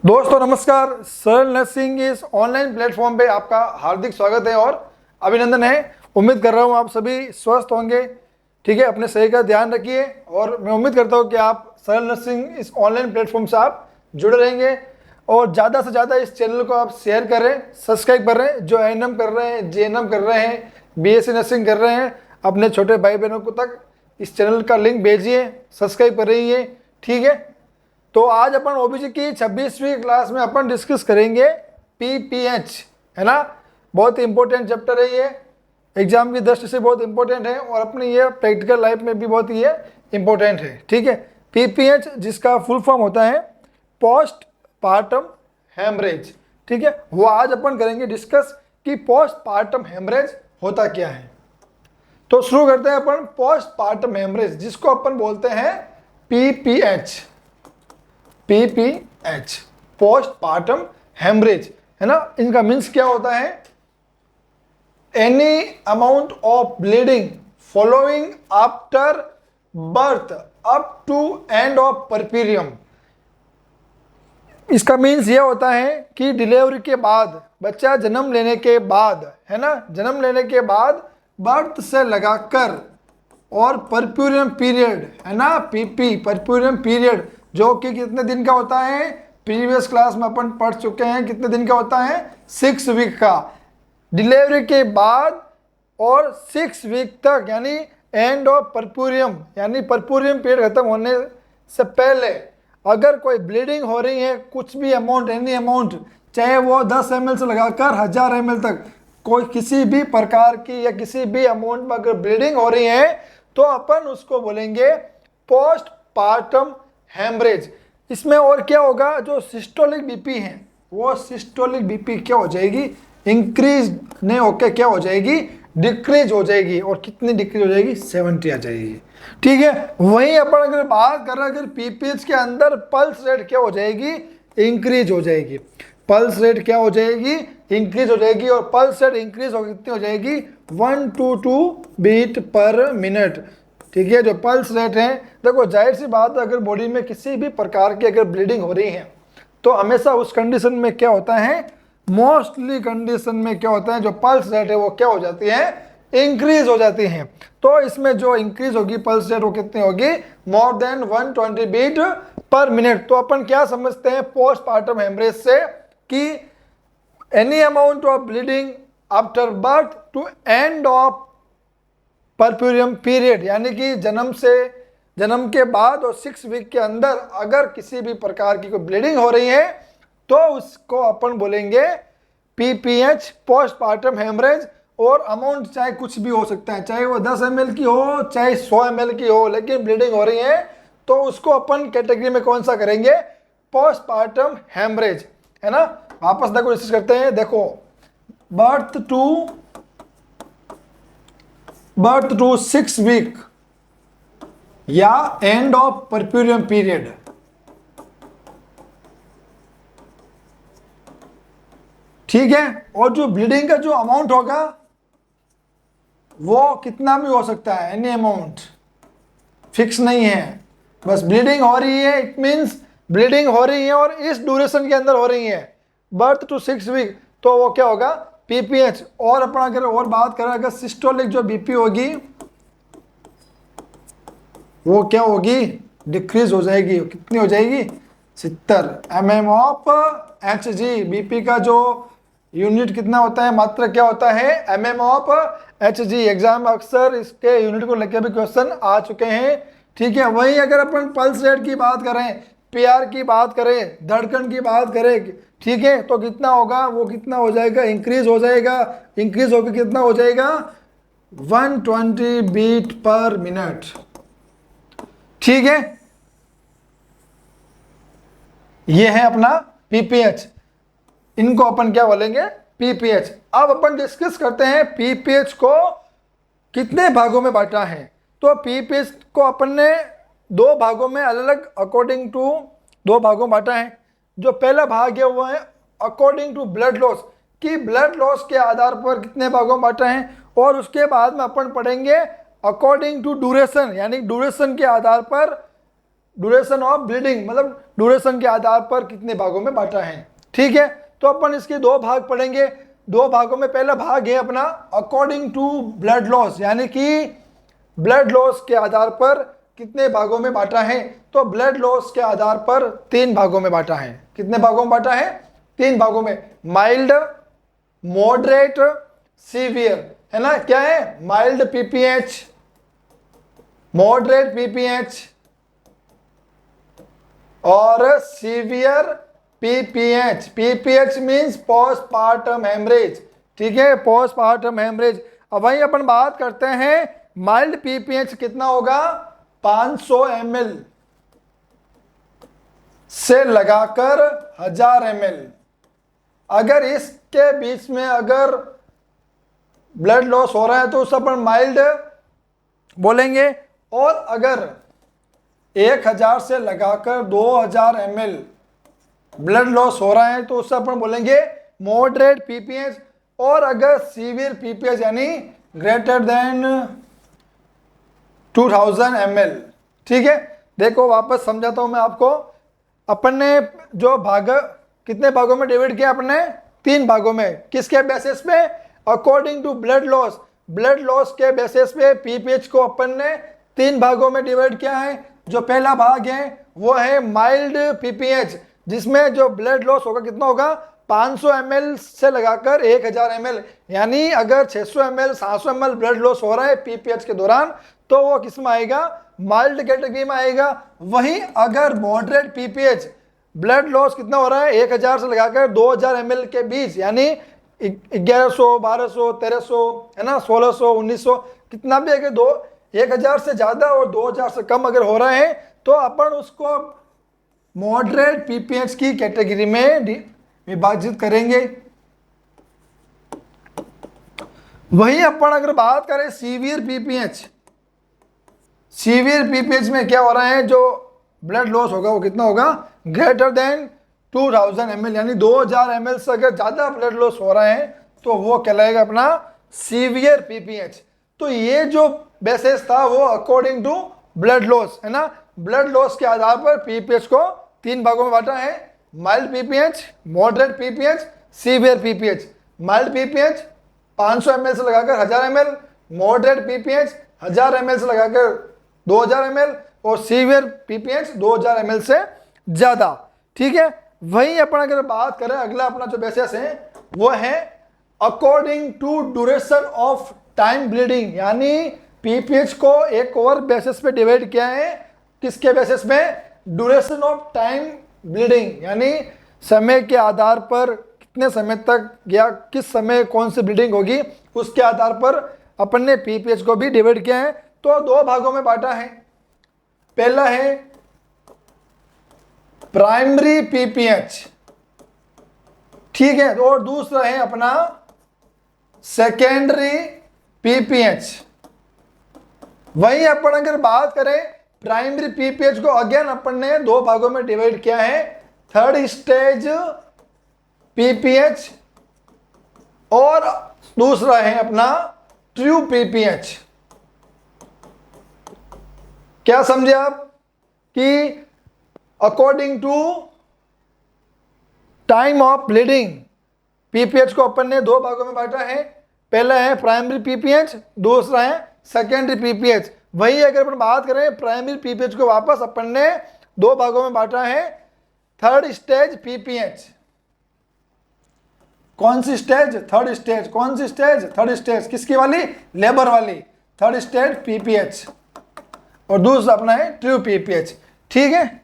दोस्तों नमस्कार। सरल नर्सिंग इस ऑनलाइन प्लेटफॉर्म पे आपका हार्दिक स्वागत है और अभिनंदन है। उम्मीद कर रहा हूँ आप सभी स्वस्थ होंगे। ठीक है, अपने शरीर का ध्यान रखिए और मैं उम्मीद करता हूँ कि आप सरल नर्सिंग इस ऑनलाइन प्लेटफॉर्म से आप जुड़े रहेंगे और ज़्यादा से ज़्यादा इस चैनल को आप शेयर करें, सब्सक्राइब कर रहे हैं। जो एएनएम कर रहे हैं, जेएनएम कर रहे हैं, बीएससी नर्सिंग कर रहे हैं, अपने छोटे भाई बहनों को तक इस चैनल का लिंक भेजिए, सब्सक्राइब कर रही। ठीक है, तो आज अपन ओबीजी की 26वीं क्लास में अपन डिस्कस करेंगे पीपीएच, है ना। बहुत ही इंपॉर्टेंट चैप्टर है ये, एग्जाम की दृष्टि से बहुत इंपॉर्टेंट है और अपनी ये प्रैक्टिकल लाइफ में भी बहुत ही इंपॉर्टेंट है। ठीक है, पीपीएच जिसका फुल फॉर्म होता है पोस्ट पार्टम हेमरेज। ठीक है, वो आज अपन करेंगे डिस्कस कि पोस्ट पार्टम हेमरेज होता क्या है। तो शुरू करते हैं अपन पोस्ट पार्टम हेमरेज, जिसको अपन बोलते हैं PPH. PPH postpartum haemorrhage, है ना। इनका मीन्स क्या होता है? Any amount of bleeding following after birth up to end of puerperium. इसका मीन्स ये होता है कि डिलीवरी के बाद, बच्चा जन्म लेने के बाद, है ना, जन्म लेने के बाद बर्थ से लगाकर और परप्यूरियम पीरियड, है ना, पीपी परप्यूरियम पीरियड, जो कि कितने दिन का होता है? प्रीवियस क्लास में अपन पढ़ चुके हैं कितने दिन का होता है? 6 वीक का। डिलीवरी के बाद और 6 वीक तक, यानी एंड ऑफ परप्यूरियम, यानी परप्यूरियम पीरियड खत्म होने से पहले अगर कोई ब्लीडिंग हो रही है, कुछ भी अमाउंट, एनी अमाउंट, चाहे वो 10 ml से लगाकर 1000 ml तक, कोई किसी भी प्रकार की या किसी भी अमाउंट में अगर ब्लीडिंग हो रही है तो अपन उसको बोलेंगे पोस्ट पार्टम हेमरेज। इसमें और क्या होगा? जो सिस्टोलिक बीपी है वो सिस्टोलिक बीपी क्या हो जाएगी? इंक्रीज नहीं होकर क्या हो जाएगी? डिक्रीज हो जाएगी। और कितनी डिक्रीज हो जाएगी? 70 आ जाएगी। ठीक है, वहीं अपन अगर बात कर रहे हैं अगर पीपीएच के अंदर पल्स रेट क्या हो जाएगी? इंक्रीज हो जाएगी। पल्स रेट क्या हो जाएगी? इंक्रीज हो जाएगी। और पल्स रेट इंक्रीज हो कितनी हो जाएगी? 122 बीट पर मिनट। ठीक है, जो पल्स रेट है, देखो जाहिर सी बात है, अगर बॉडी में किसी भी प्रकार की अगर ब्लीडिंग हो रही है तो हमेशा उस कंडीशन में क्या होता है? मोस्टली कंडीशन में क्या होता है? जो पल्स रेट है वो क्या हो जाती है? इंक्रीज हो जाती है। तो इसमें जो इंक्रीज होगी पल्स रेट वो कितनी होगी? More than 120 beat per minute. तो अपन क्या समझते हैं पोस्ट पार्टम हेमरेज से? कि any amount of bleeding after birth to end of puerperium period, यानी कि जन्म के बाद और 6 वीक के अंदर अगर किसी भी प्रकार की कोई ब्लीडिंग हो रही है तो उसको अपन बोलेंगे पीपीएच पोस्ट पार्टम हेमरेज। और अमाउंट चाहे कुछ भी हो सकता है, चाहे वो 10 ml की हो, चाहे 100 ml की हो, लेकिन ब्लीडिंग हो रही है तो उसको अपन कैटेगरी में कौन सा करेंगे? पोस्ट पार्टम हेमरेज, है ना। वापस देखो डिस्कस करते हैं। देखो बर्थ टू 6 वीक या एंड ऑफ परप्यूरियम पीरियड। ठीक है, और जो ब्लीडिंग का जो अमाउंट होगा वो कितना भी हो सकता है, एनी अमाउंट, फिक्स नहीं है। बस ब्लीडिंग हो रही है, इट मींस ब्लीडिंग हो रही है और इस ड्यूरेशन के अंदर हो रही है, बर्थ टू 6 वीक, तो वो क्या होगा? पीपीएच। और अपन अगर और बात करें, अगर सिस्टोलिक जो बीपी होगी वो क्या होगी? डिक्रीज हो जाएगी। कितनी हो जाएगी? 70 mm ऑफ HG। बीपी का जो यूनिट कितना होता है, मात्रा क्या होता है? mm of HG। एग्जाम अक्सर इसके यूनिट को लेकर भी क्वेश्चन आ चुके हैं। ठीक है, वहीं अगर अपन पल्स रेट की बात करें, पीआर की बात करें, धड़कन की बात करें, ठीक है, तो कितना होगा? वो कितना हो जाएगा? इंक्रीज हो जाएगा। इंक्रीज होकर कितना हो जाएगा? 120 बीट पर मिनट। ठीक है, ये है अपना पीपीएच। इनको अपन क्या बोलेंगे? पीपीएच। अब अपन डिस्कस करते हैं पीपीएच को कितने भागों में बांटा है। तो पीपीएच को अपन ने 2 भागों में अलग अलग अकॉर्डिंग टू 2 भागों में बांटा है। जो पहला भाग है वो है अकॉर्डिंग टू ब्लड लॉस, कि ब्लड लॉस के आधार पर कितने भागों में बांटा है। और उसके बाद में अपन पढ़ेंगे अकॉर्डिंग टू ड्यूरेशन, यानी ड्यूरेशन के आधार पर ड्यूरेशन ऑफ ब्लीडिंग, मतलब ड्यूरेशन के आधार पर कितने भागों में बांटा है। ठीक है, तो अपन इसके दो भाग पढ़ेंगे। दो भागों में पहला भाग है अपना अकॉर्डिंग टू ब्लड लॉस, यानी कि ब्लड लॉस के आधार पर कितने भागों में बांटा है। तो ब्लड लॉस के आधार पर 3 भागों में बांटा है। कितने भागों में बांटा है? 3 भागों में, माइल्ड, मॉडरेट, सीवियर, है ना। क्या है? माइल्ड पीपीएच, मॉडरेट पीपीएच और severe PPH. PPH means postpartum haemorrhage. ठीक है, पोस्टपार्टम हेमरेज। अब वही अपन बात करते हैं माइल्ड पीपीएच कितना होगा? 500 ml से लगाकर 1000 ml। अगर इसके बीच में अगर ब्लड लॉस हो रहा है तो उसे अपन माइल्ड बोलेंगे, और अगर 1000 से लगाकर 2000 ml ब्लड लॉस हो रहा है तो उसे अपन बोलेंगे मॉडरेट पीपीएच, और अगर सीवियर पीपीएच यानी ग्रेटर देन 2000 ml। ठीक है, देखो वापस समझाता हूं मैं आपको। अपन ने जो भाग कितने भागों में डिवाइड किया? अपन ने 3 भागों में। किसके बेसिस पे? According to blood loss. Blood loss के बेसिस पे पीपीएच को अपन ने 3 भागों में डिवाइड किया है। जो पहला भाग है वो है माइल्ड पीपीएच, जिसमें जो ब्लड लॉस होगा कितना होगा? 500 ml से लगाकर 1000 ml, यानी अगर 600 ml 700 ml ब्लड लॉस हो रहा है पीपीएच के दौरान तो वो किस में आएगा? माइल्ड कैटेगरी में आएगा। वहीं अगर मॉडरेट पीपीएच ब्लड लॉस कितना हो रहा है? 1000 से लगाकर 2000 ml के बीच, यानी 1100, 1200, 1300, है ना, 1600, 1900, कितना भी अगर 1000 से ज़्यादा और 2000 से कम अगर हो रहा है तो अपन उसको मॉडरेट पीपीएच की कैटेगरी में विभाजित करेंगे। वहीं अपन अगर बात करें सीवियर पीपीएच, सीवियर पीपीएच में क्या हो रहा है? जो ब्लड लॉस होगा वो कितना होगा? ग्रेटर देन 2000 ml, यानी 2000 ml से अगर ज़्यादा ब्लड लॉस हो रहा है तो वो कहलाएगा अपना सीवियर पीपीएच। तो ये जो बेसिस था वो अकॉर्डिंग टू ब्लड लॉस, है ना। ब्लड लॉस के आधार पर पीपीएच को 3 भागों में बांटा है, mild PPH, moderate PPH, severe PPH. Mild PPH 500 ml से लगाकर 1000 ml, मॉडरेट पीपीएच 1000 ml से लगाकर 2000 ml, और सीवियर पीपीएच 2000 ml से ज़्यादा। ठीक है, वहीं अपन अगर बात करें अगला अपना जो बेसिस है वो है according to duration of time bleeding, यानी पीपीएच को एक और बेसिस पे डिवाइड किया है। किसके बेसिस में? ड्यूरेशन ऑफ टाइम ब्लीडिंग, यानी समय के आधार पर कितने समय तक या किस समय कौन सी ब्लीडिंग होगी उसके आधार पर अपन ने पीपीएच को भी डिवाइड किया है। तो 2 भागों में बांटा है। पहला है प्राइमरी पीपीएच, ठीक है, और दूसरा है अपना सेकेंडरी पीपीएच। वहीं अपन अगर बात करें प्राइमरी पीपीएच को अगेन अपन ने 2 भागों में डिवाइड किया है, थर्ड स्टेज पीपीएच और दूसरा है अपना ट्रू पीपीएच। क्या समझे आप कि according to time of bleeding PPH को अपन ने 2 भागों में बांटा है। पहला है प्राइमरी पीपीएच, दूसरा है सेकेंडरी पीपीएच। वही अगर अपन बात करें प्राइमरी पीपीएच को वापस अपन ने 2 भागों में बांटा है, थर्ड स्टेज पीपीएच। कौन सी स्टेज? Third stage. कौन सी स्टेज? Third stage. किसकी वाली? लेबर वाली। थर्ड स्टेज पीपीएच, और दूसरा अपना है ट्रू पीपीएच। ठीक है,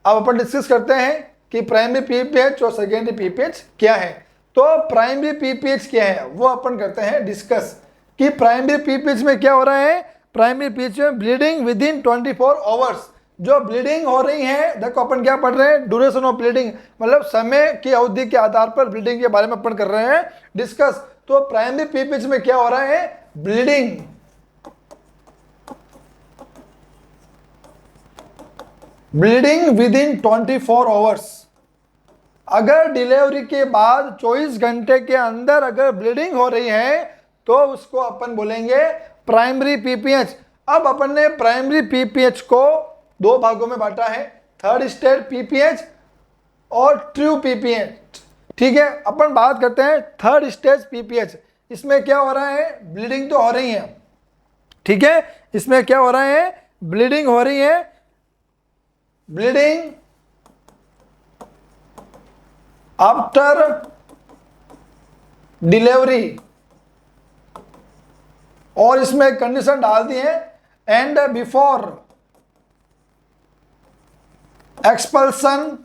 अब अपन डिस्कस करते हैं कि प्राइमरी पीपीएच और सेकेंडरी पीपीएच क्या है। तो प्राइमरी पीपीएच क्या है वो अपन करते हैं डिस्कस कि प्राइमरी पीपीएच में क्या हो रहा है। प्राइमरी पीपीएच में ब्लीडिंग विद इन 24 आवर्स, जो ब्लीडिंग हो रही है, देखो अपन क्या पढ़ रहे हैं? ड्यूरेशन ऑफ ब्लीडिंग, मतलब समय की अवधि के आधार पर ब्लीडिंग के बारे में अपन कर रहे हैं डिस्कस। तो प्राइमरी पीपीएच में क्या हो रहा है? Bleeding with in 24 hours. अगर डिलीवरी के बाद 24 घंटे के अंदर अगर ब्लीडिंग हो रही है तो उसको अपन बोलेंगे प्राइमरी पीपीएच। अब अपन ने प्राइमरी पीपीएच को दो भागों में बांटा है, थर्ड स्टेज पीपीएच और ट्रू पीपीएच। ठीक है, अपन बात करते हैं थर्ड स्टेज पीपीएच। इसमें क्या हो रहा है, ब्लीडिंग तो हो रही है। ठीक है, इसमें क्या हो रहा है, ब्लीडिंग हो रही है, ब्लीडिंग आफ्टर डिलीवरी, और इसमें कंडीशन डाल दी है and before expulsion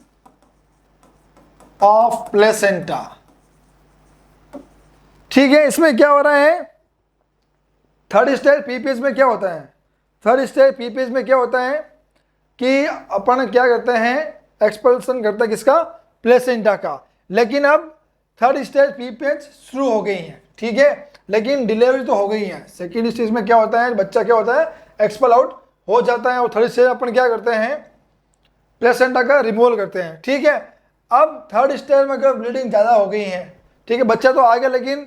of placenta. ठीक है, इसमें क्या हो रहा है, थर्ड स्टेज पीपीएच में क्या होता है, थर्ड स्टेज पीपीएच में क्या होता है कि अपन क्या करते हैं, एक्सपल्सन करते हैं किसका, प्लेसेंटा का। लेकिन अब थर्ड स्टेज पीपीएच शुरू हो गई है। ठीक है, लेकिन डिलीवरी तो हो गई है। सेकेंड स्टेज में क्या होता है, बच्चा क्या होता है, एक्सपल आउट हो जाता है, और थर्ड स्टेज अपन क्या करते हैं, प्लेसेंटा का रिमूवल करते हैं। ठीक है, अब थर्ड स्टेज में अगर ब्लीडिंग ज़्यादा हो गई है, ठीक है, बच्चा तो आ गया, लेकिन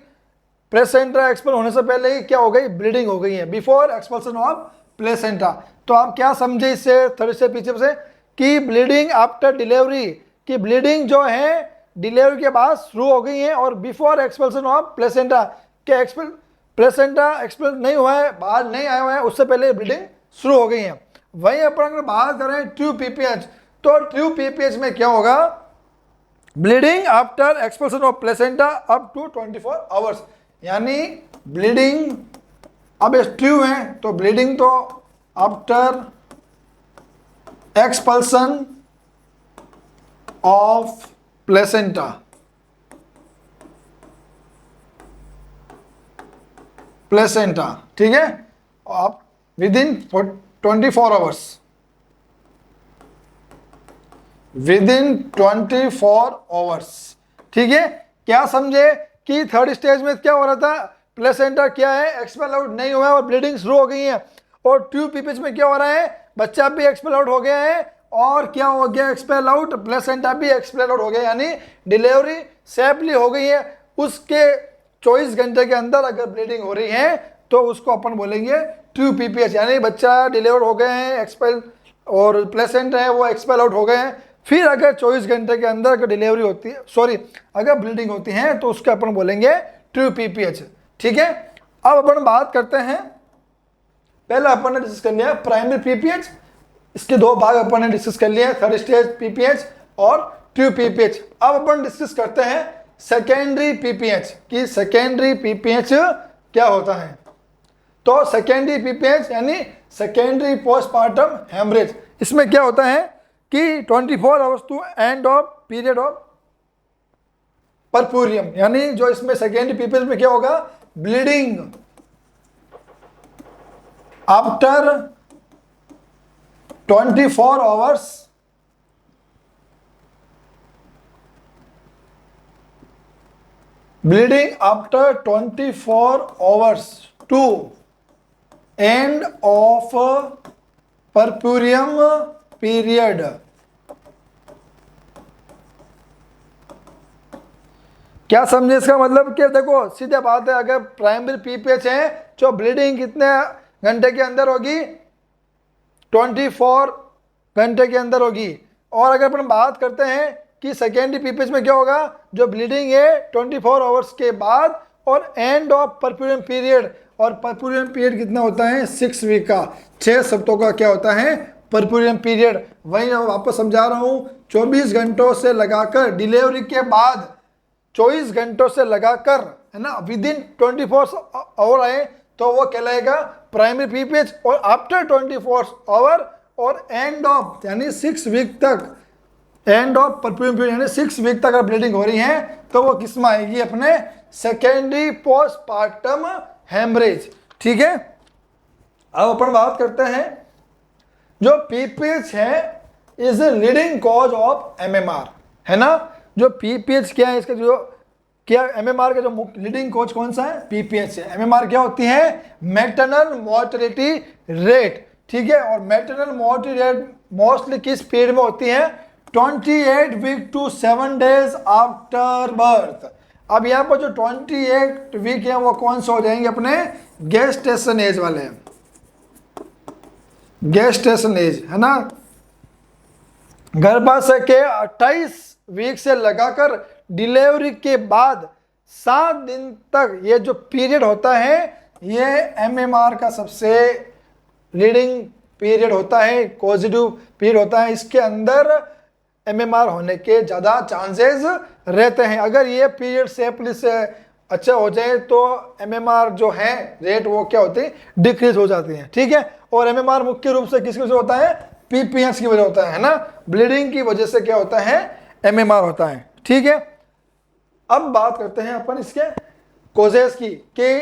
प्लेसेंटा एक्सपल होने से पहले ही क्या हो गई, ब्लीडिंग हो गई है, बिफोर एक्सपल्सन ऑफ प्लेसेंटा। तो आप क्या समझे इससे, थर्ड स्टेज पीछे से, कि ब्लीडिंग आफ्टर डिलीवरी, कि ब्लीडिंग जो है डिलीवरी के बाद शुरू हो गई है, और बिफोर एक्सपल्सन ऑफ प्लेसेंटा, के प्लेसेंटा एक्सपल नहीं हुआ है, बाहर नहीं आया हुआ है, उससे पहले ब्लीडिंग शुरू हो गई है। वहीं अपन अगर बात करें ट्रू पीपीएच, तो ट्रू पीपीएच में क्या होगा, bleeding after expulsion of placenta up to 24 hours, यानी ब्लीडिंग, अब ये ट्रू है तो ब्लीडिंग तो after expulsion of placenta, placenta, ठीक है, आप within 24 hours, within 24 hours. ठीक है, क्या समझे कि थर्ड स्टेज में क्या हो रहा था, प्लेसेंटा क्या है, एक्सपेल आउट नहीं हुआ है और ब्लीडिंग शुरू हो गई है, और ट्रू पीपीएच में क्या हो रहा है, बच्चा भी एक्सपेल आउट हो गया है, और क्या हो गया, एक्सपेल आउट, प्लेसेंटा भी एक्सपेल आउट हो गया, यानी डिलीवरी सेफली हो गई है। उसके 24 घंटे के अंदर अगर ब्लीडिंग हो रही है तो उसको अपन बोलेंगे ट्रू पीपीएच, यानी बच्चा डिलीवर हो गए हैं, एक्सपेल और प्लेसेंट है वो एक्सपेल आउट हो गए हैं। फिर अगर 24 घंटे के अंदर अगर डिलीवरी होती है, सॉरी अगर ब्लीडिंग होती है, तो उसके अपन बोलेंगे ट्रू पीपीएच। ठीक है, अब अपन बात करते हैं, पहले अपन ने डिस्कस कर लिया प्राइमरी पीपीएच, इसके दो भाग अपन ने डिस्कस कर लिए, थर्ड स्टेज पीपीएच और ट्रू पीपीएच। अब अपन डिस्कस करते हैं सेकेंडरी पीपीएच, कि सेकेंडरी पीपीएच क्या होता है। तो सेकेंडरी पीपीएच यानी सेकेंडरी पोस्टमार्टम हेमरेज, इसमें क्या होता है कि 24 hours to end of period of puerperium, यानी जो इसमें सेकेंडरी पीपीएच में क्या होगा, bleeding after 24 hours bleeding after 24 hours to end of puerperium period. क्या समझे इसका मतलब, कि देखो सीधे बात है, अगर प्राइमरी पीपीएच है जो ब्लीडिंग कितने घंटे के अंदर होगी, 24 घंटे के अंदर होगी, और अगर अपन बात करते हैं कि सेकेंडरी पीपीएच में क्या होगा, जो ब्लीडिंग है 24 आवर्स के बाद, और एंड ऑफ परपूरियम पीरियड, और परपूरियम पीरियड कितना होता है, 6 वीक का, 6 सप्ताह का क्या होता है, परपूरियम पीरियड। वही मैं वापस समझा रहा हूँ, 24 घंटों से लगाकर डिलीवरी के बाद 24 घंटों से लगाकर, है ना, विद इन 24 आवर आए तो वो कहलाएगा प्राइमरी पीपीएच, और आफ्टर 24 आवर और एंड ऑफ यानी 6 वीक तक, एंड ऑफ परपूरियम पीरियड यानी 6 वीक तक अगर ब्लीडिंग हो रही है तो वो किस में आएगी, अपने सेकेंडरी पोस्टमार्टम हेमरेज। ठीक है, अब अपन बात करते हैं, जो पीपीएच है is leading cause of MMR, है ना, जो पीपीएच क्या है, इसका जो क्या एमएमआर का जो लीडिंग कॉज कौन सा है, पीपीएच है। एमएमआर क्या होती है, मैटरनल मोर्टेलिटी रेट। ठीक है, और मैटरनल मोर्टेलिटी रेट मोस्टली किस पीरियड में होती है, 28 week to 7 days after birth. अब यहाँ पर जो 28 वीक है वो कौन से हो जाएंगे, अपने गेस्टेशन एज वाले, गेस्टेशन एज, है ना, गर्भाशय के 28 वीक से लगाकर डिलीवरी के बाद 7 दिन तक ये जो पीरियड होता है ये एमएमआर का सबसे लीडिंग पीरियड होता है, पॉजिटिव पीरियड होता है। इसके अंदर एमएमआर होने के ज़्यादा चांसेस रहते हैं। अगर ये पीरियड सेफली से अच्छा हो जाए तो एमएमआर जो है रेट वो क्या होती है, डिक्रीज हो जाती है। ठीक है, और एमएमआर मुख्य रूप से किसकी वजह होता है, पीपीएच की वजह होता है ना, ब्लीडिंग की वजह से क्या होता है, एमएमआर होता है। ठीक है, अब बात करते हैं अपन इसके कोजेस की कि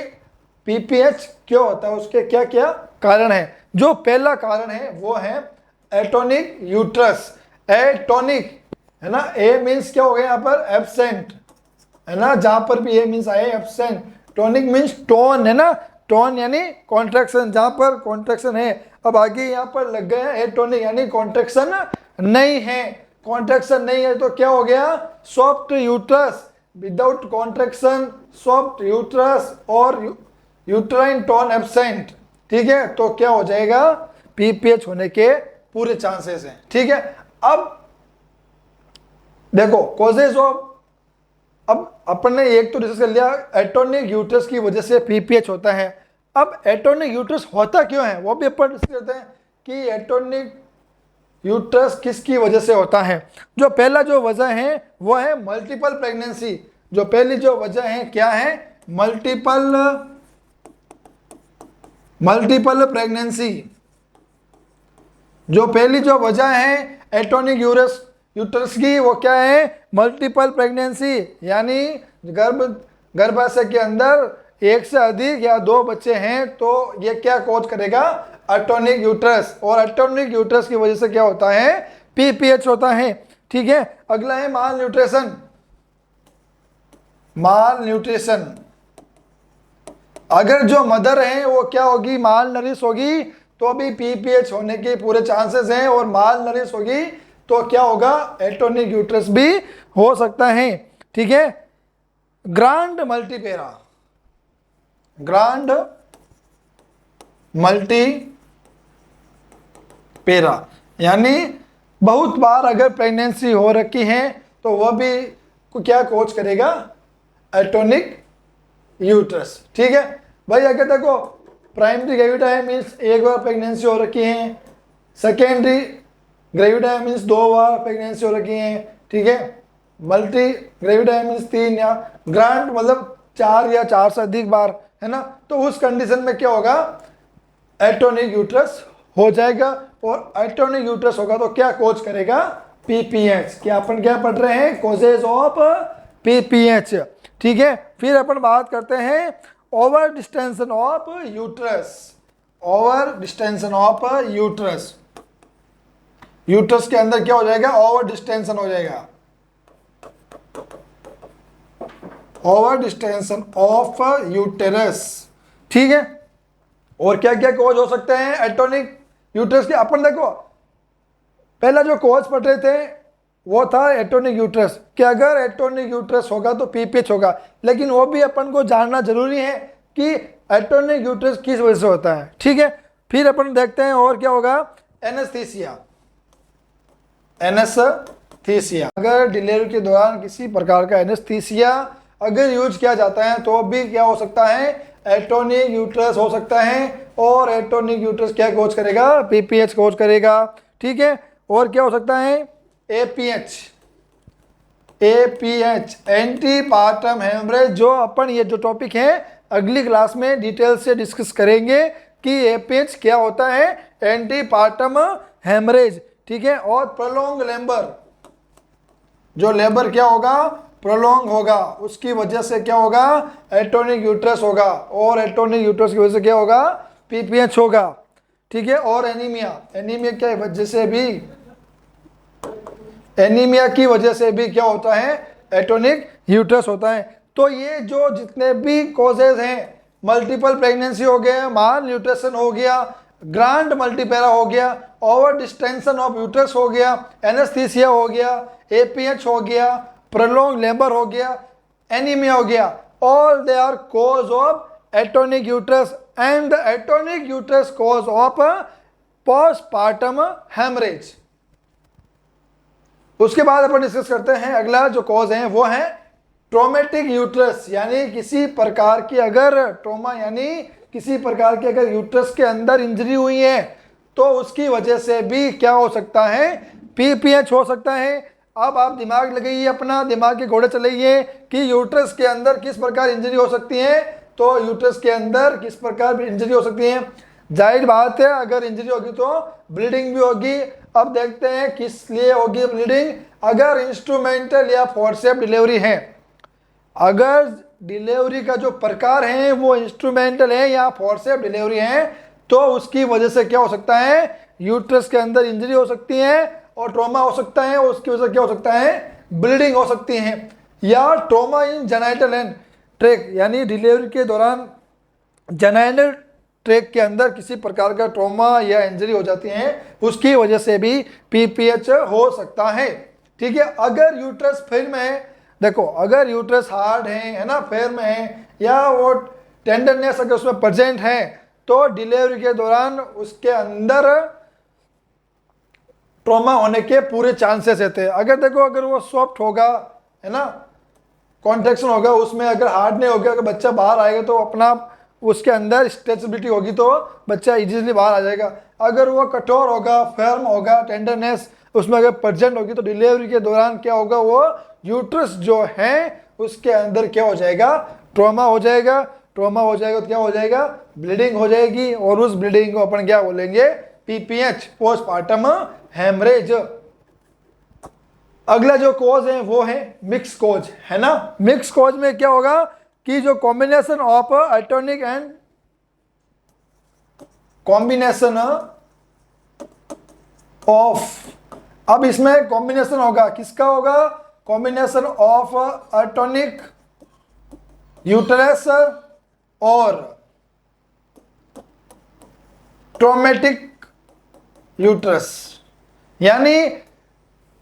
पीपीएच क्यों होता है, उसके क्या क्या कारण है। जो पहला कारण है वो है एटोनिक यूट्रस। एटोनिक है ना, ए मीन्स क्या हो गया यहाँ पर, एब्सेंट है ना, जहां पर भी ए मीन्स आए एब्सेंट। टोनिक मीन्स टोन है ना, टोन यानी कॉन्ट्रैक्शन, जहां पर कॉन्ट्रैक्शन है। अब आगे यहाँ पर लग गया है एटोनिक यानी कॉन्ट्रैक्शन नहीं है। कॉन्ट्रैक्शन नहीं है तो क्या हो गया, soft uterus. Without contraction soft uterus और यूट्राइन टोन एब्सेंट। ठीक है, तो क्या हो जाएगा, पीपीएच होने के पूरे चांसेस हैं। ठीक है, अब देखो कॉजेज ऑफ, अब अपन ने एक तो डिस्कस कर लिया एटोनिक यूट्रस की वजह से पीपीएच होता है। अब एटोनिक यूट्रस होता क्यों है वो भी अपन डिस्कस करते हैं कि एटोनिक यूट्रस किसकी वजह से होता है। जो पहला जो वजह है वो है मल्टीपल प्रेगनेंसी। जो पहली जो वजह है क्या है, मल्टीपल प्रेगनेंसी। जो पहली जो वजह है एटोनिक यूट्रस की वो क्या है, मल्टीपल प्रेगनेंसी, यानी गर्भाशय के अंदर एक से अधिक या 2 बच्चे हैं तो ये क्या कॉज करेगा, एटोनिक यूट्रस। और एटोनिक यूट्रस की वजह से क्या होता है, पीपीएच होता है। ठीक है, अगला है माल न्यूट्रिशन। माल न्यूट्रिशन, अगर जो मदर है वो क्या होगी, माल नरिश होगी तो भी पीपीएच होने के पूरे चांसेस हैं। और माल नरिश होगी तो क्या होगा, एटोनिक यूट्रस भी हो सकता है। ठीक है, ग्रांड मल्टीपेरा, ग्रांड मल्टीपेरा यानी बहुत बार अगर प्रेगनेंसी हो रखी है तो वह भी क्या कोच करेगा, एटोनिक यूट्रस। ठीक है भाई, अगर देखो प्राइमरी ग्रेविडाई मीन्स एक बार प्रेगनेंसी हो रखी है, सेकेंडरी ग्रेविडाई मीन्स 2 बार प्रेगनेंसी हो रखी है। ठीक है, मल्टी ग्रेविडाई मीन्स 3 या ग्रांड मतलब 4 या 4 से अधिक बार है ना, तो उस कंडीशन में क्या होगा, एटोनिक यूट्रस हो जाएगा। और एटोनिक यूट्रस होगा तो क्या कोच करेगा, पीपीएच। क्या अपन क्या पढ़ रहे हैं, कोजेज ऑफ पीपीएच। ठीक है, फिर अपन बात करते हैं over distension of uterus. Over distension of uterus, uterus के अंदर क्या हो जाएगा, ओवर डिस्टेंशन हो जाएगा, ओवर डिस्टेंशन ऑफ यूटेरस। ठीक है, और क्या क्या कॉज हो सकते हैं एटोनिक यूट्रस के। अपन देखो पहला जो कॉज पढ़ रहे थे वो था एटोनिक यूट्रस, कि अगर एटोनिक यूट्रस होगा तो पीपीएच होगा। लेकिन वो भी अपन को जानना जरूरी है कि एटोनिक यूट्रस किस वजह से होता है। ठीक है, फिर अपन देखते हैं और क्या होगा, एनेस्थीसिया। एनेस्थीसिया, अगर डिलीवरी के दौरान किसी प्रकार का एनेस्थीसिया अगर यूज किया जाता है तो भी क्या हो सकता है, एटोनिक यूट्रस हो सकता है। और एटोनिक यूट्रस क्या कोच करेगा, पीपीएच कोच करेगा। ठीक है, और क्या हो सकता है, एपीएच, एंटीपार्टम हेमरेज। जो अपन ये जो टॉपिक है अगली क्लास में डिटेल से डिस्कस करेंगे कि एपीएच क्या होता है, एंटीपार्टम हेमरेज। ठीक है, और प्रोलॉन्ग लेबर, जो लेबर क्या होगा, प्रोलॉन्ग होगा, उसकी वजह से क्या होगा, एटोनिक यूट्रस होगा। और एटोनिक यूट्रस की वजह से क्या होगा, पीपीएच होगा। ठीक है, और एनीमिया, एनीमिया की वजह से भी, एनीमिया की वजह से भी क्या होता है, एटोनिक यूट्रस होता है। तो ये जो जितने भी कॉजेज हैं, मल्टीपल प्रेगनेंसी हो गया, माल न्यूट्रिशन हो गया, ग्रांड मल्टीपेरा हो गया, ओवर डिस्टेंशन ऑफ यूट्रस हो गया, एनेस्थीसिया हो गया, एपीएच हो गया, प्रोलॉन्ग लेबर हो गया, एनीमिया हो गया, all they are cause of atonic uterus and atonic uterus cause of postpartum haemorrhage. उसके बाद अपन डिस्कस करते हैं अगला जो कॉज है वो है ट्रोमेटिक यूट्रस, यानी किसी प्रकार की अगर ट्रोमा यानी किसी प्रकार की अगर यूट्रस के अंदर इंजरी हुई है तो उसकी वजह से भी क्या हो सकता है, पीपीएच हो सकता है। अब आप दिमाग लगाइए, अपना दिमाग के घोड़े चलाइए कि यूट्रस के अंदर किस प्रकार इंजरी हो सकती है। तो यूट्रस के अंदर किस प्रकार इंजरी हो सकती है, जाहिर बात है अगर इंजरी होगी तो ब्लीडिंग भी होगी। अब देखते हैं किस लिए होगी ब्लीडिंग। अगर इंस्ट्रूमेंटल या फोर्सेप डिलीवरी है, अगर डिलीवरी का जो प्रकार है वो इंस्ट्रूमेंटल है या फोर्सेप डिलीवरी है, तो उसकी वजह से क्या हो सकता है, यूट्रस के अंदर इंजरी हो सकती है और ट्रॉमा हो सकता है। उसकी वजह से क्या हो सकता है, ब्लीडिंग हो सकती है। या trauma in genital and track, यानी डिलीवरी के दौरान जेनाइटल ट्रैक के अंदर किसी प्रकार का ट्रॉमा या इंजरी हो जाती है, उसकी वजह से भी पीपीएच हो सकता है। ठीक है, अगर यूट्रस फिर में है, देखो अगर यूट्रस हार्ड है ना, फेयर में है, या वो टेंडरनेस अगर उसमें प्रेजेंट है, तो डिलीवरी के दौरान उसके अंदर ट्रॉमा होने के पूरे चांसेस रहते हैं। अगर देखो अगर वो सॉफ्ट होगा, है ना, कॉन्ट्रैक्शन होगा, उसमें अगर हार्ड नहीं होगा, अगर बच्चा बाहर आएगा तो अपना उसके अंदर स्ट्रेचबिलिटी होगी तो बच्चा इजीली बाहर आ जाएगा। अगर वो कठोर होगा, फर्म होगा, टेंडरनेस उसमें अगर प्रेजेंट होगी तो डिलीवरी के दौरान क्या होगा, वो यूट्रस जो है उसके अंदर क्या हो जाएगा, ट्रॉमा हो जाएगा। ट्रॉमा हो जाएगा तो क्या हो जाएगा, ब्लीडिंग हो जाएगी, और उस ब्लीडिंग को अपन क्या बोलेंगे, पीपीएच, पोस्टपार्टम हेमरेज। अगला जो कॉज है वो है मिक्स कॉज, है ना। मिक्स कॉज में क्या होगा कि जो combination of alternate and combination of, अब इसमें कॉम्बिनेशन होगा, किसका होगा, कॉम्बिनेशन ऑफ अल्टरनेट यूट्रस और ट्रॉमेटिक यूट्रस। यानी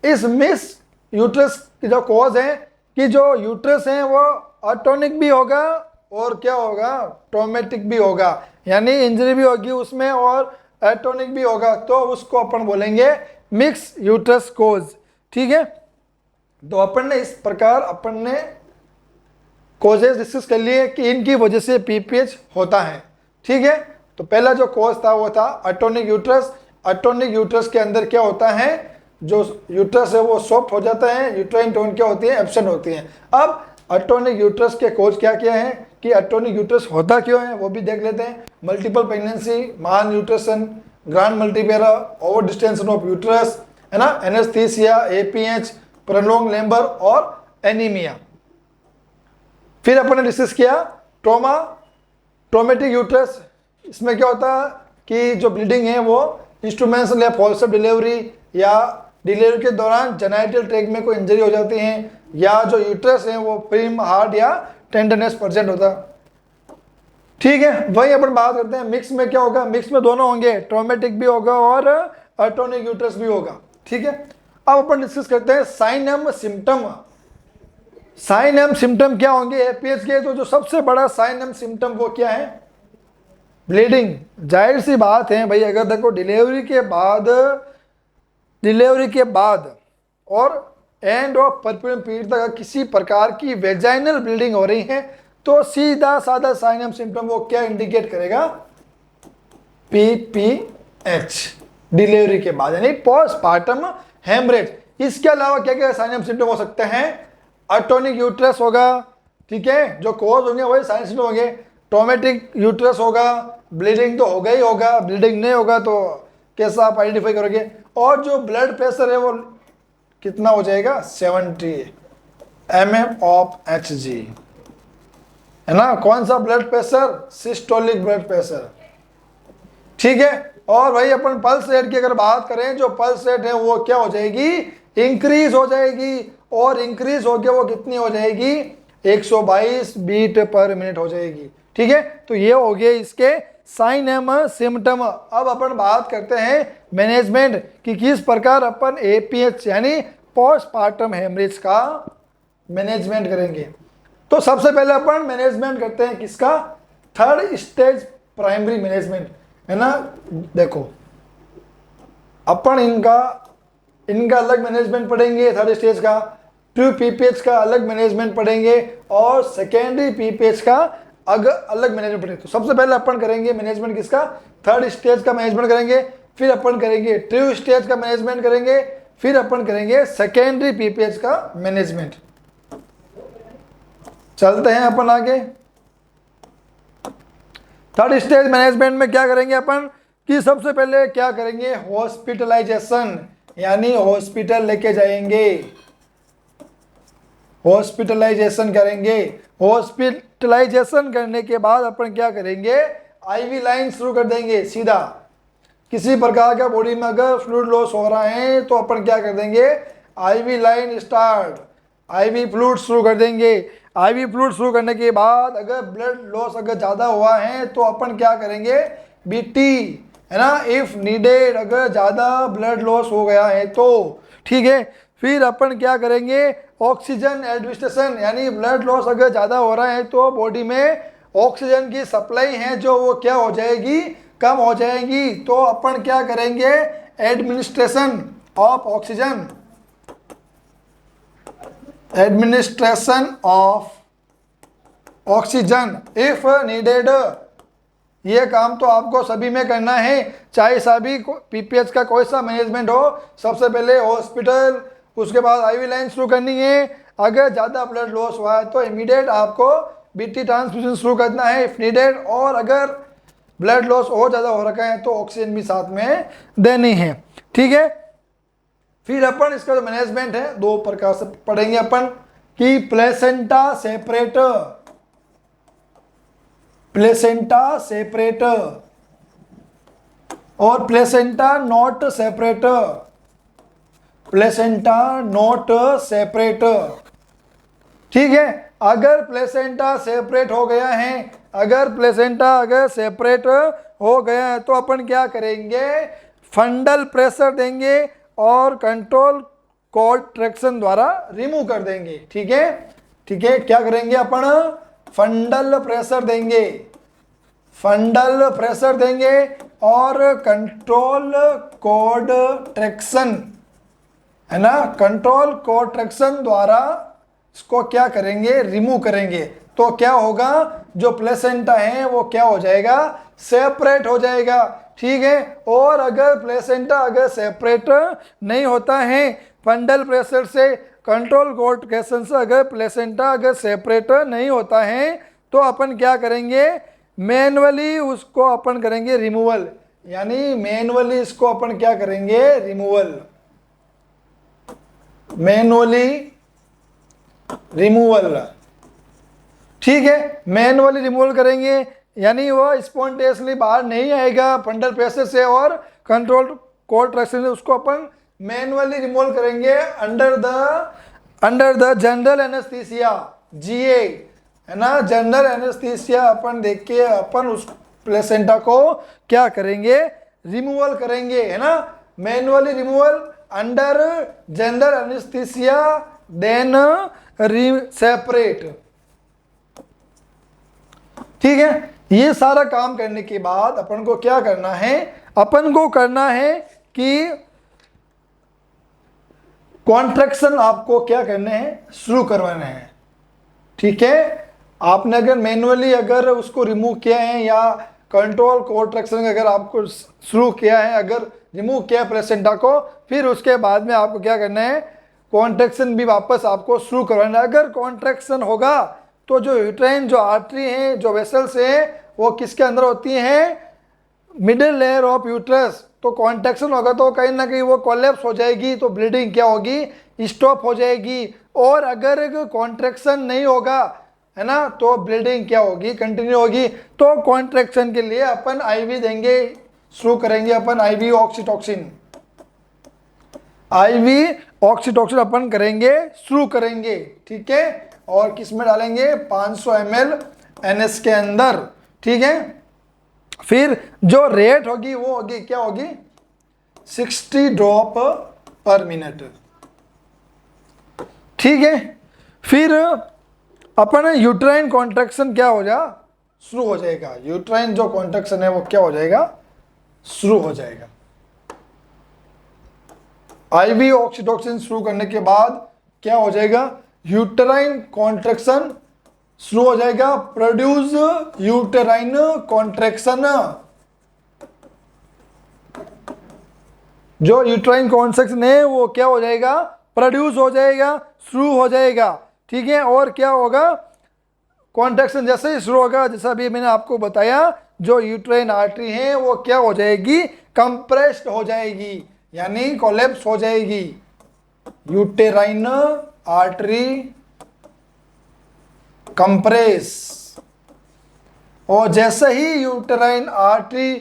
इस मिस यूट्रस की जो कॉज है कि जो यूट्रस है वो अटोनिक भी होगा और क्या होगा, ट्रॉमेटिक भी होगा, यानी इंजरी भी होगी उसमें और एटोनिक भी होगा, तो उसको अपन बोलेंगे मिक्स यूट्रस कॉज। ठीक है, तो अपन ने इस प्रकार अपन ने कॉजेज डिस्कस कर लिए कि इनकी वजह से पीपीएच होता है। ठीक है, तो पहला जो कॉज था वो था अटोनिक यूट्रस। अटोनिक यूट्रस के अंदर क्या होता है, जो यूट्रस है वो सॉफ्ट हो जाता है, यूट्राइन टोन क्या होती है, एब्सेंट होती है। अब अटोनिक यूट्रस के कॉज क्या क्या है कि अटोनिक यूट्रस होता क्यों है वो भी देख लेते हैं। मल्टीपल प्रेगनेंसी, मान nutrition, grand multipara, over distension of uterus, है ना, एनेस्थीसिया, एपीएच, प्रोलॉन्ग लेबर और एनीमिया। फिर अपन ने डिस्कस किया ट्रॉमा, ट्रॉमेटिक यूट्रस। इसमें क्या होता है कि जो ब्लीडिंग है वो इंस्ट्रूमेंटल या फोर्सेप डिलीवरी या डिलीवरी के दौरान जेनाइटल ट्रैक्ट में कोई इंजरी हो जाती है, या जो यूट्रस है वो प्रीम हार्ड या टेंडरनेस प्रेजेंट होता है। ठीक है, वही अपन बात करते हैं मिक्स में क्या होगा, मिक्स में दोनों होंगे, ट्रॉमेटिक भी होगा और अटोनिक यूट्रस भी होगा। ठीक है, अब अपन डिस्कस करते हैं sign and symptom. Sign and symptom क्या होंगे एपीएच के, तो जो सबसे बड़ा साइन एंड सिम्टम वो क्या है, ब्लीडिंग। जाहिर सी बात है भाई, अगर देखो डिलीवरी के बाद और एंड ऑफ परप्यूरियम पीरियड तक किसी प्रकार की वेजाइनल ब्लीडिंग हो रही है तो सीधा साधा साइन एंड सिम्टम वो क्या इंडिकेट करेगा, पीपीएच, डिलीवरी के बाद, यानी पोस्टपार्टम हेमरेज। इसके अलावा क्या क्या साइन एंड सिम्टम हो सकते हैं, अटोनिक यूट्रस होगा, ठीक है, जो कॉज होंगे वही साइन सिम्टम होंगे। ट्रॉमेटिक यूट्रस होगा, ब्लीडिंग तो होगा ही होगा, ब्लीडिंग नहीं होगा तो कैसा आप आइडेंटिफाई करोगे। और जो ब्लड प्रेशर है वो कितना हो जाएगा, 70 mmHg, है ना। कौन सा blood pressure, systolic blood pressure. ठीक है, और वही अपन पल्स रेट की अगर बात करें, जो पल्स रेट है वो क्या हो जाएगी, इंक्रीज हो जाएगी, और इंक्रीज हो गया वो कितनी हो जाएगी, 122 बीट पर मिनट हो जाएगी। ठीक है, तो ये हो गए इसके साइन एंड सिम्टम। अब अपन बात करते हैं मैनेजमेंट कि किस प्रकार अपन एपीएच यानी पोस्टपार्टम हेमरेज का मैनेजमेंट करेंगे। तो सबसे पहले अपन मैनेजमेंट करते हैं किसका, थर्ड स्टेज प्राइमरी मैनेजमेंट, है ना। देखो अपन इनका इनका अलग मैनेजमेंट पढ़ेंगे थर्ड स्टेज का, ट्यूब पीपीएच का अलग मैनेजमेंट पढ़ेंगे और सेकेंडरी पीपीएच का अलग मैनेजमेंट पढ़ेंगे। तो सबसे पहले अपन करेंगे मैनेजमेंट किसका, थर्ड स्टेज का मैनेजमेंट करेंगे, फिर अपन करेंगे ट्यूब स्टेज का मैनेजमेंट करेंगे, फिर अपन करेंगे सेकेंडरी पीपीएच का मैनेजमेंट। चलते हैं अपन आगे। थर्ड स्टेज मैनेजमेंट में क्या करेंगे अपन कि सबसे पहले क्या करेंगे, हॉस्पिटलाइजेशन, यानी हॉस्पिटल लेके जाएंगे, हॉस्पिटलाइजेशन करेंगे। हॉस्पिटलाइजेशन करने के बाद अपन क्या करेंगे, आईवी लाइन शुरू कर देंगे सीधा। किसी प्रकार का बॉडी में अगर फ्लूइड लॉस हो रहा है तो अपन क्या कर देंगे, IV line start, IV fluid शुरू कर देंगे। आईवी फ्लूइड शुरू करने के बाद अगर ब्लड लॉस अगर ज़्यादा हुआ है तो अपन क्या करेंगे, बीटी, है ना, इफ नीडेड, अगर ज़्यादा ब्लड लॉस हो गया है तो, ठीक है। फिर अपन क्या करेंगे, ऑक्सीजन एडमिनिस्ट्रेशन, यानी ब्लड लॉस अगर ज़्यादा हो रहा है तो बॉडी में ऑक्सीजन की सप्लाई है जो वो क्या हो जाएगी, कम हो जाएगी। तो अपन क्या करेंगे, administration of oxygen, administration of oxygen if needed. ये काम तो आपको सभी में करना है, चाहे सभी पीपीएच का कोई सा मैनेजमेंट हो। सबसे पहले हॉस्पिटल, उसके बाद आईवी लाइन शुरू करनी है। अगर ज़्यादा ब्लड लॉस हुआ है तो इमीडिएट आपको बीटी ट्रांसफ्यूजन शुरू करना है इफ नीडेड, और अगर ब्लड लॉस और ज़्यादा हो रखा है तो ऑक्सीजन भी साथ में देनी है, ठीक है। फिर अपन इसका जो मैनेजमेंट है दो प्रकार से पढ़ेंगे अपन कि प्लेसेंटा सेपरेटर, प्लेसेंटा सेपरेटर और placenta not separator, placenta not separator, ठीक है। अगर प्लेसेंटा सेपरेट हो गया है, अगर प्लेसेंटा अगर सेपरेट हो गया है तो अपन क्या करेंगे, फंडल प्रेशर देंगे और कंट्रोल कॉन्ट्रैक्शन द्वारा रिमूव कर देंगे, ठीक है, ठीक है। क्या करेंगे अपन, फंडल प्रेशर देंगे, फंडल प्रेशर देंगे और कंट्रोल कॉन्ट्रैक्शन, है ना, कंट्रोल कॉन्ट्रैक्शन द्वारा इसको क्या करेंगे, रिमूव करेंगे। तो क्या होगा, जो प्लेसेंटा है वो क्या हो जाएगा, सेपरेट हो जाएगा, ठीक है। और अगर प्लेसेंटा अगर सेपरेट नहीं होता है फंडल प्रेशर से, कंट्रोल कॉन्ट्रैक्शन से, अगर प्लेसेंटा अगर सेपरेट नहीं होता है तो अपन क्या करेंगे, मैनुअली उसको अपन करेंगे रिमूवल, यानी मैनुअली इसको अपन क्या करेंगे, रिमूवल, मैनुअली रिमूवल, ठीक है। मैनुअली रिमूवल करेंगे यानी वो स्पॉन्टेनियसली बाहर नहीं आएगा फंडल प्रेशर से और कंट्रोल कॉन्ट्रैक्शन से, उसको अपन मैनुअली रिमूवल करेंगे अंडर द जनरल एनेस्थीसिया, जीए, है ना, जनरल एनेस्थीसिया अपन देख के अपन उस प्लेसेंटा को क्या करेंगे, रिमूवल करेंगे, है ना, manually removal under general anaesthesia then separate, ठीक है। ये सारा काम करने के बाद अपन को क्या करना है, अपन को करना है कि कॉन्ट्रैक्शन आपको क्या करने हैं, शुरू करवाने हैं, ठीक है। आपने अगर मैनुअली अगर उसको रिमूव किया है या कंट्रोल कॉन्ट्रैक्शन अगर आपको शुरू किया है, अगर रिमूव किया है प्लेसेंटा को, फिर उसके बाद में आपको क्या करना है, कॉन्ट्रैक्शन भी वापस आपको शुरू करवाना है। अगर कॉन्ट्रैक्शन होगा तो जो यूट्राइन जो आर्टरी है, जो वेसल्स है, वो किसके अंदर होती हैं, मिडिल लेयर ऑफ यूट्रस। तो कॉन्ट्रैक्शन होगा तो कहीं ना कहीं वो कोलैप्स हो जाएगी, तो ब्लीडिंग क्या होगी, स्टॉप हो जाएगी। और अगर कॉन्ट्रैक्शन नहीं होगा, है ना, तो ब्लीडिंग क्या होगी, कंटिन्यू होगी। तो कॉन्ट्रैक्शन के लिए अपन आईवी देंगे, शुरू करेंगे अपन आईवी ऑक्सीटॉक्सिन, आईवी ऑक्सीटॉक्सिन अपन करेंगे, शुरू करेंगे, ठीक है। और किस में डालेंगे, 500 ml NS के अंदर, ठीक है। फिर जो रेट होगी वो होगी क्या होगी, 60 ड्रॉप पर मिनट, ठीक है। फिर अपन यूट्राइन कॉन्ट्रैक्शन क्या हो जा, शुरू हो जाएगा, यूट्राइन जो कॉन्ट्रैक्शन है वो क्या हो जाएगा, शुरू हो जाएगा। आईवी ऑक्सीटोसिन शुरू करने के बाद क्या हो जाएगा, यूटेराइन कॉन्ट्रैक्शन शुरू हो जाएगा, प्रोड्यूस यूटेराइन कॉन्ट्रैक्शन। जो यूटेराइन कॉन्ट्रैक्शन है वो क्या हो जाएगा, प्रोड्यूस हो जाएगा, शुरू हो जाएगा, ठीक है। और क्या होगा, कॉन्ट्रैक्शन जैसे ही शुरू होगा, जैसा अभी मैंने आपको बताया, जो यूटेराइन आर्टरी है वो क्या हो जाएगी, कंप्रेस्ड हो जाएगी, यानी कोलैप्स हो जाएगी। यूटेराइन आर्टरी कंप्रेस, और जैसे ही यूटेराइन आर्टरी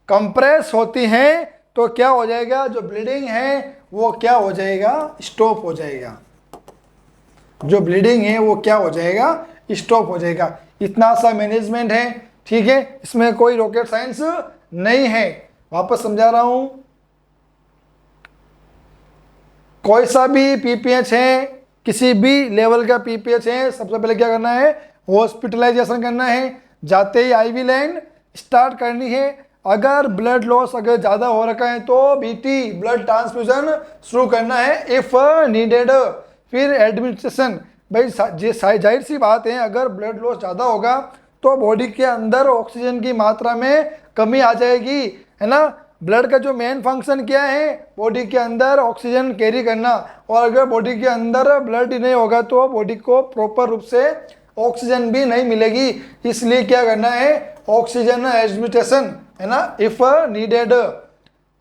कंप्रेस होती हैं तो क्या हो जाएगा, जो ब्लीडिंग है वो क्या हो जाएगा, स्टॉप हो जाएगा। जो ब्लीडिंग है वो क्या हो जाएगा, स्टॉप हो जाएगा। इतना सा मैनेजमेंट है, ठीक है, इसमें कोई रॉकेट साइंस नहीं है। वापस समझा रहा हूं, कोई सा भी पीपीएच है, किसी भी लेवल का पीपीएच है, सबसे पहले क्या करना है, हॉस्पिटलाइजेशन करना है, जाते ही आईवी लाइन स्टार्ट करनी है। अगर ब्लड लॉस अगर ज़्यादा हो रखा है तो बीटी ब्लड ट्रांसफ्यूजन शुरू करना है इफ़ नीडेड। फिर एडमिनिस्ट्रेशन, भाई जाहिर सी बात है, अगर ब्लड लॉस ज़्यादा होगा तो बॉडी के अंदर ऑक्सीजन की मात्रा में कमी आ जाएगी, है ना। ब्लड का जो मेन फंक्शन क्या है, बॉडी के अंदर ऑक्सीजन कैरी करना, और अगर बॉडी के अंदर ब्लड ही नहीं होगा तो बॉडी को प्रॉपर रूप से ऑक्सीजन भी नहीं मिलेगी। इसलिए क्या करना है, ऑक्सीजन एडमिनिस्ट्रेशन, है ना, इफ नीडेड।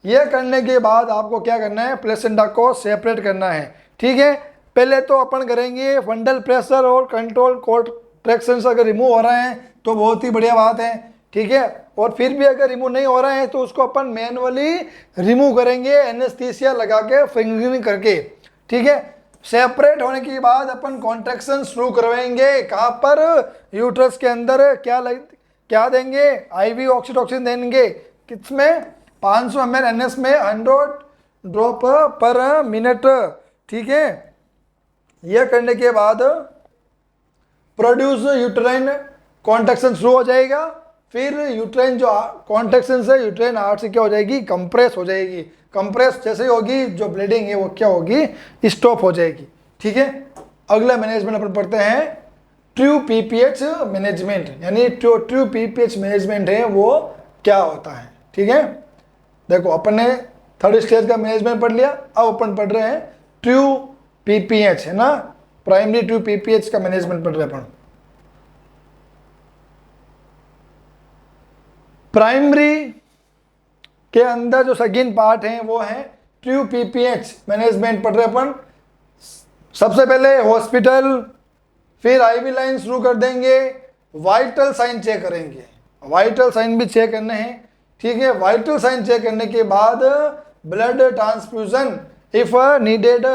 ये करने के बाद आपको क्या करना है, प्लेसेंटा को सेपरेट करना है, ठीक है। पहले तो अपन करेंगे फंडल प्रेशर और कंट्रोल कॉन्ट्रैक्शन अगर रिमूव हो रहे हैं तो बहुत ही बढ़िया बात है, ठीक है। और फिर भी अगर रिमूव नहीं हो रहा है तो उसको अपन मैनुअली रिमूव करेंगे एनेस्थीसिया लगा के, फिंगरिंग करके, ठीक है। सेपरेट होने के बाद अपन कॉन्ट्रैक्शन शुरू करवाएंगे, कहाँ पर, यूट्रस के अंदर। क्या देंगे, आईवी ऑक्सीटोसिन देंगे, किसमें, 500 ml NS में 100 ड्रॉप पर मिनट, ठीक है। यह करने के बाद प्रोड्यूस यूटेराइन कॉन्ट्रैक्शन शुरू हो जाएगा। फिर यूटेराइन जो कॉन्ट्रैक्शन से यूटेराइन आर्ट से क्या हो जाएगी, कंप्रेस हो जाएगी। कंप्रेस जैसे ही होगी, जो ब्लीडिंग है वो क्या होगी, स्टॉप हो जाएगी, ठीक है। अगला मैनेजमेंट अपन पढ़ते हैं ट्रू पीपीएच मैनेजमेंट, यानी ट्रू पीपीएच मैनेजमेंट है वो क्या होता है, ठीक है। देखो अपन ने थर्ड स्टेज का मैनेजमेंट पढ़ लिया, अब अपन पढ़ रहे हैं ट्रू पीपीएच, है ना, प्राइमरी ट्रू पीपीएच का मैनेजमेंट पढ़ रहे हैं अपन। प्राइमरी के अंदर जो सेकंड पार्ट है वो है ट्रू पीपीएच मैनेजमेंट पढ़ रहे अपन। सबसे पहले हॉस्पिटल, फिर आईवी लाइन शुरू कर देंगे, वाइटल साइन चेक करेंगे, वाइटल साइन भी चेक करने हैं, ठीक है। वाइटल साइन चेक करने के बाद ब्लड ट्रांसफ्यूजन इफ नीडेड,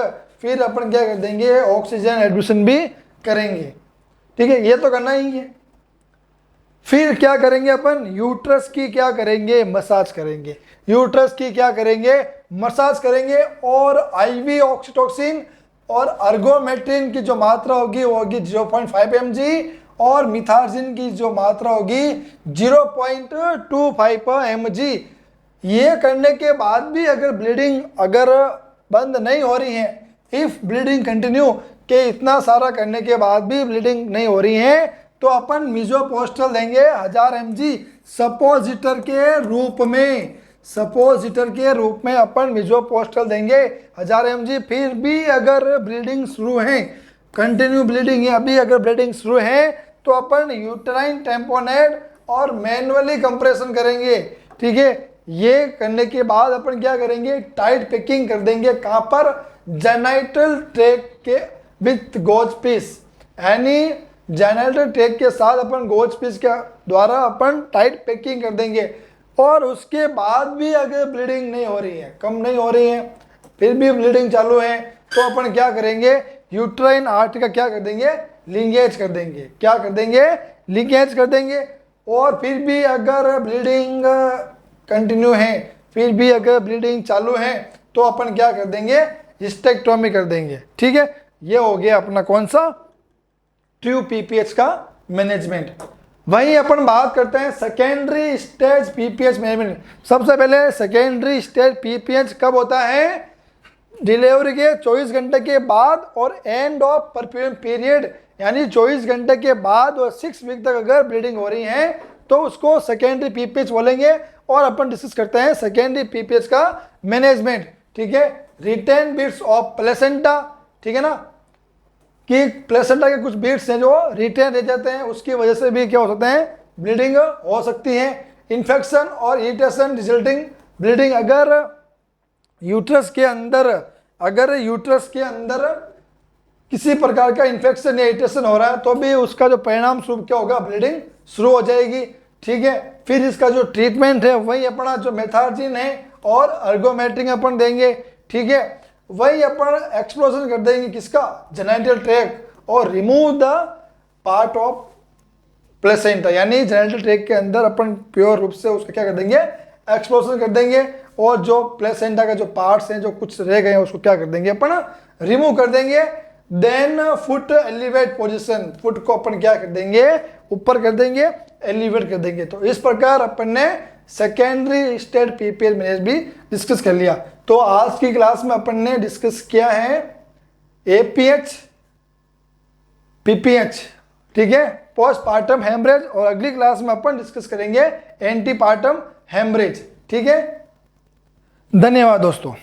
फिर अपन क्या कर देंगे, ऑक्सीजन एडमिशन भी करेंगे, ठीक है। ये तो करना ही है। फिर क्या करेंगे अपन, यूट्रस की क्या करेंगे, मसाज करेंगे, यूट्रस की क्या करेंगे, मसाज करेंगे। और आईवी ऑक्सीटोसिन और अर्गोमेट्रिन की जो मात्रा होगी वो होगी 0.5 mg, और मिथार्जिन की जो मात्रा होगी 0.25 mg। ये करने के बाद भी अगर ब्लीडिंग अगर बंद नहीं हो रही है, इफ ब्लीडिंग कंटिन्यू, के इतना सारा करने के बाद भी ब्लीडिंग नहीं हो रही है, तो अपन मिजोपोस्टल देंगे 1000 mg सपोजिटर के रूप में, सपोजिटर के रूप में अपन मिजोपोस्टल देंगे 1000 mg। फिर भी अगर ब्लीडिंग शुरू है, कंटिन्यू ब्लीडिंग है, अभी अगर ब्लीडिंग शुरू है, तो अपन यूटेराइन टेम्पोनेट और मैनुअली कंप्रेशन करेंगे, ठीक है। ये करने के बाद अपन क्या करेंगे, टाइट पैकिंग कर देंगे, कहाँ पर, जेनाइटल ट्रैक के विथ गोज पीस, यानी जेनाइटल ट्रैक के साथ अपन गोज पीस के द्वारा अपन टाइट पैकिंग कर देंगे। और उसके बाद भी अगर ब्लीडिंग नहीं हो रही है, कम नहीं हो रही है, फिर भी ब्लीडिंग चालू है, तो अपन क्या करेंगे, यूट्राइन आर्ट का क्या कर देंगे, लिंकेज कर देंगे, क्या कर देंगे, लिंकेज कर देंगे। और फिर भी अगर ब्लीडिंग कंटिन्यू है, फिर भी अगर ब्लीडिंग चालू है, तो अपन क्या कर देंगे, हिस्टेक्टोमी कर देंगे, ठीक है। ये हो गया अपना कौन सा, ट्रू पीपीएच का मैनेजमेंट। वहीं अपन बात करते हैं सेकेंडरी स्टेज पीपीएच मैनेजमेंट। सबसे पहले सेकेंडरी स्टेज पीपीएच कब होता है, डिलीवरी के 24 घंटे के बाद और एंड ऑफ परफ्यूम पीरियड, यानी 24 घंटे के बाद और 6 वीक तक अगर ब्लीडिंग हो रही है तो उसको सेकेंडरी पीपीएच बोलेंगे। और अपन डिस्कस करते हैं सेकेंडरी पीपीएच का मैनेजमेंट, ठीक है। रिटेन बिट्स ऑफ प्लेसेंटा, ठीक है ना, कि प्लेसेंटा के कुछ बिट्स हैं जो रिटेन रह जाते हैं, उसकी वजह से भी क्या हो सकते हैं, ब्लीडिंग हो सकती है। इन्फेक्शन और इरिटेशन रिजल्टिंग ब्लीडिंग, अगर यूट्रस के अंदर किसी प्रकार का इन्फेक्शन या इरिटेशन हो रहा है तो भी उसका जो परिणाम स्वरूप क्या होगा, ब्लीडिंग शुरू हो जाएगी, ठीक है। फिर इसका जो ट्रीटमेंट है वही अपना जो मेथार्जिन है और अर्गोमेट्रिन अपन देंगे, ठीक है। वही अपन एक्सप्लोजन कर देंगे किसका, जेनिटल ट्रैक्ट, और remove the part of placenta, यानी जेनिटल ट्रैक्ट के अंदर अपन प्योर रूप से उसका क्या कर देंगे, एक्सप्लोजन कर देंगे, और जो प्लेसेंटा का जो पार्ट्स हैं जो कुछ रह गए हैं उसको क्या कर देंगे, अपन रिमूव कर देंगे। Then foot elevate position, foot को अपन क्या कर देंगे, ऊपर कर देंगे, एलिवेट कर देंगे। तो इस प्रकार अपन ने सेकेंडरी स्टेट पीपीएच मैनेज भी डिस्कस कर लिया। तो आज की क्लास में अपन ने डिस्कस किया है एपीएच, पीपीएच, ठीक है, पोस्टपार्टम हेमरेज, और अगली क्लास में अपन डिस्कस करेंगे एंटीपार्टम हेमरेज, ठीक है। धन्यवाद दोस्तों।